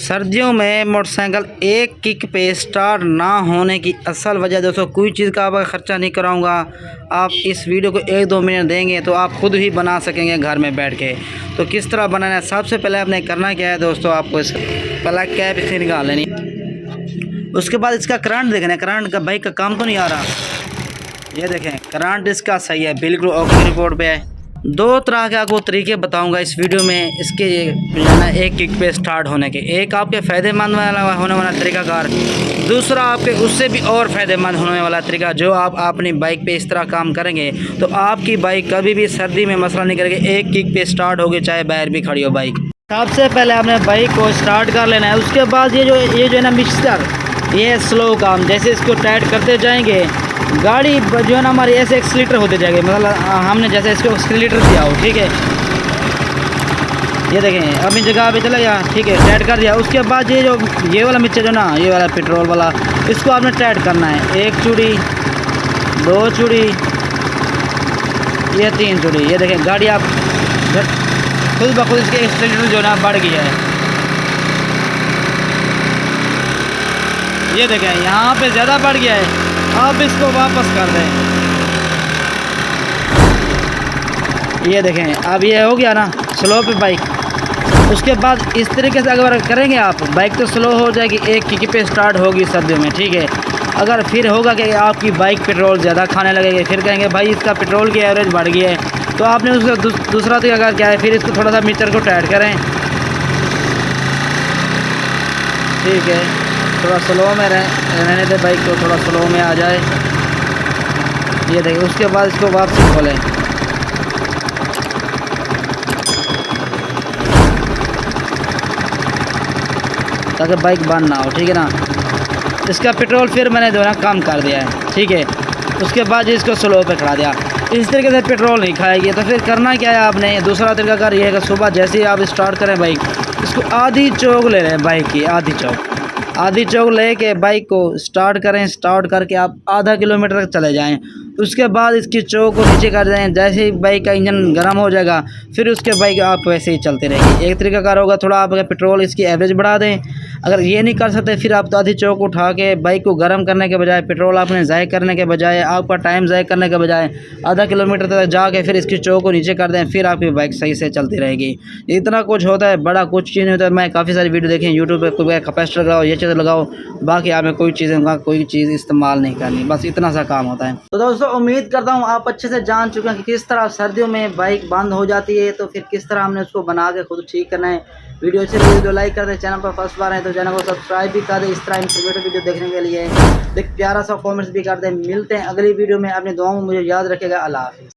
सर्दियों में मोटरसाइकिल एक किक पे स्टार्ट ना होने की असल वजह दोस्तों कोई चीज़ का आप ख़र्चा नहीं कराऊंगा। आप इस वीडियो को 1-2 मिनट देंगे तो आप खुद ही बना सकेंगे घर में बैठ के। तो किस तरह बनाना है, सबसे पहले आपने करना क्या है दोस्तों, आपको पहला कैप इससे निकाल लेनी। उसके बाद इसका करंट देखना है, करंट का बाइक का काम तो नहीं आ रहा। ये देखें करंट इसका सही है, बिल्कुल ओके रिपोर्ट पे है। दो तरह के आपको तरीके बताऊंगा इस वीडियो में इसके जो है ना एक किक पे स्टार्ट होने के। एक आपके फ़ायदेमंद होने वाला तरीकाकार, दूसरा आपके उससे भी और फ़ायदेमंद होने वाला तरीका। जो आप अपनी बाइक पे इस तरह काम करेंगे तो आपकी बाइक कभी भी सर्दी में मसला नहीं करेगी, एक किक पे स्टार्ट होगी चाहे बाहर भी खड़ी हो बाइक। सबसे पहले आपने बाइक को स्टार्ट कर लेना है। उसके बाद ये जो है ना मिक्सर, ये है स्लो काम। जैसे इसको टाइट करते जाएंगे गाड़ी जो है ना हमारी ऐसे एक्सीलेटर होते जाएगी, मतलब हमने जैसे इसको एक्सीलेटर दिया हो, ठीक है। ये देखें अपनी जगह पे चला गया, ठीक है, टाइट कर दिया। उसके बाद ये वाला मिक्सर जो ना, ये वाला पेट्रोल वाला, इसको आपने टाइट करना है। 1 चूड़ी, 2 चूड़ी, ये 3 चूड़ी। ये देखें गाड़ी आप खुद ब खुद इसके एक्सीलेटर जो ना बढ़ गया है। ये देखें यहाँ पे ज़्यादा बढ़ गया है, अब इसको वापस कर दें। ये देखें अब ये हो गया ना स्लो पे बाइक। उसके बाद इस तरीके से अगर करेंगे आप, बाइक तो स्लो हो जाएगी, एक किक पे स्टार्ट होगी सर्दियों में, ठीक है। अगर फिर होगा कि आपकी बाइक पेट्रोल ज़्यादा खाने लगेगी, फिर कहेंगे भाई इसका पेट्रोल की एवरेज बढ़ गई है, तो आपने उसका दूसरा तरीका अगर क्या है, फिर इसको थोड़ा सा मीटर को टाइट करें, ठीक है। थोड़ा स्लो में रहने दे बाइक को, थोड़ा स्लो में आ जाए। ये देखिए उसके बाद इसको वापसी खोलें। ताकि बाइक बंद ना हो, ठीक है ना। इसका पेट्रोल फिर मैंने जो है ना कम कर दिया है, ठीक है। उसके बाद इसको स्लो पे खड़ा दिया। इस तरीके से पेट्रोल नहीं खाएगी। तो फिर करना क्या है आपने, दूसरा तरीका कर ये है कि सुबह जैसे ही आप स्टार्ट करें बाइक, इसको आधी चौक ले लें, बाइक की आधी चौक लेके बाइक को स्टार्ट करें। स्टार्ट करके आप आधा किलोमीटर तक चले जाएं। उसके बाद इसकी चौक को नीचे कर दें। जैसे ही बाइक का इंजन गर्म हो जाएगा फिर उसके बाइक आप वैसे ही चलते रहेंगे। एक तरीका कार होगा, थोड़ा आप पेट्रोल इसकी एवरेज बढ़ा दें। अगर ये नहीं कर सकते फिर आप तो आधी चौक उठा के बाइक को गर्म करने के बजाय, पेट्रोल आपने ज़ाय करने के बजाय, आपका टाइम ज़ाय करने के बजाय आधा किलोमीटर तक जाके फिर इसकी चौक को नीचे कर दें, फिर आपकी बाइक सही से चलती रहेगी। इतना कुछ होता है, बड़ा कुछ चीज़ नहीं होता है। मैं काफ़ी सारी वीडियो देखी यूट्यूब पर, कोई कैपेसिटर लगाओ, ये चीज़ लगाओ, बाकी आपने कोई चीज़ इस्तेमाल नहीं करनी, बस इतना सा काम होता है। तो दोस्तों उम्मीद करता हूँ आप अच्छे से जान चुके हैं कि किस तरह सर्दियों में बाइक बंद हो जाती है, तो फिर किस तरह हमने उसको बना के खुद ठीक करना है। वीडियो अच्छी लगी तो लाइक कर दें, चैनल पर फर्स्ट बार है तो चैनल को सब्सक्राइब भी कर दें इस तरह इंफॉर्मेटिव वीडियो देखने के लिए। एक प्यारा सा कमेंट्स भी कर दें। मिलते हैं अगली वीडियो में, अपनी दुआओं में मुझे याद रखेगा। अल्लाह हाफ़िज़।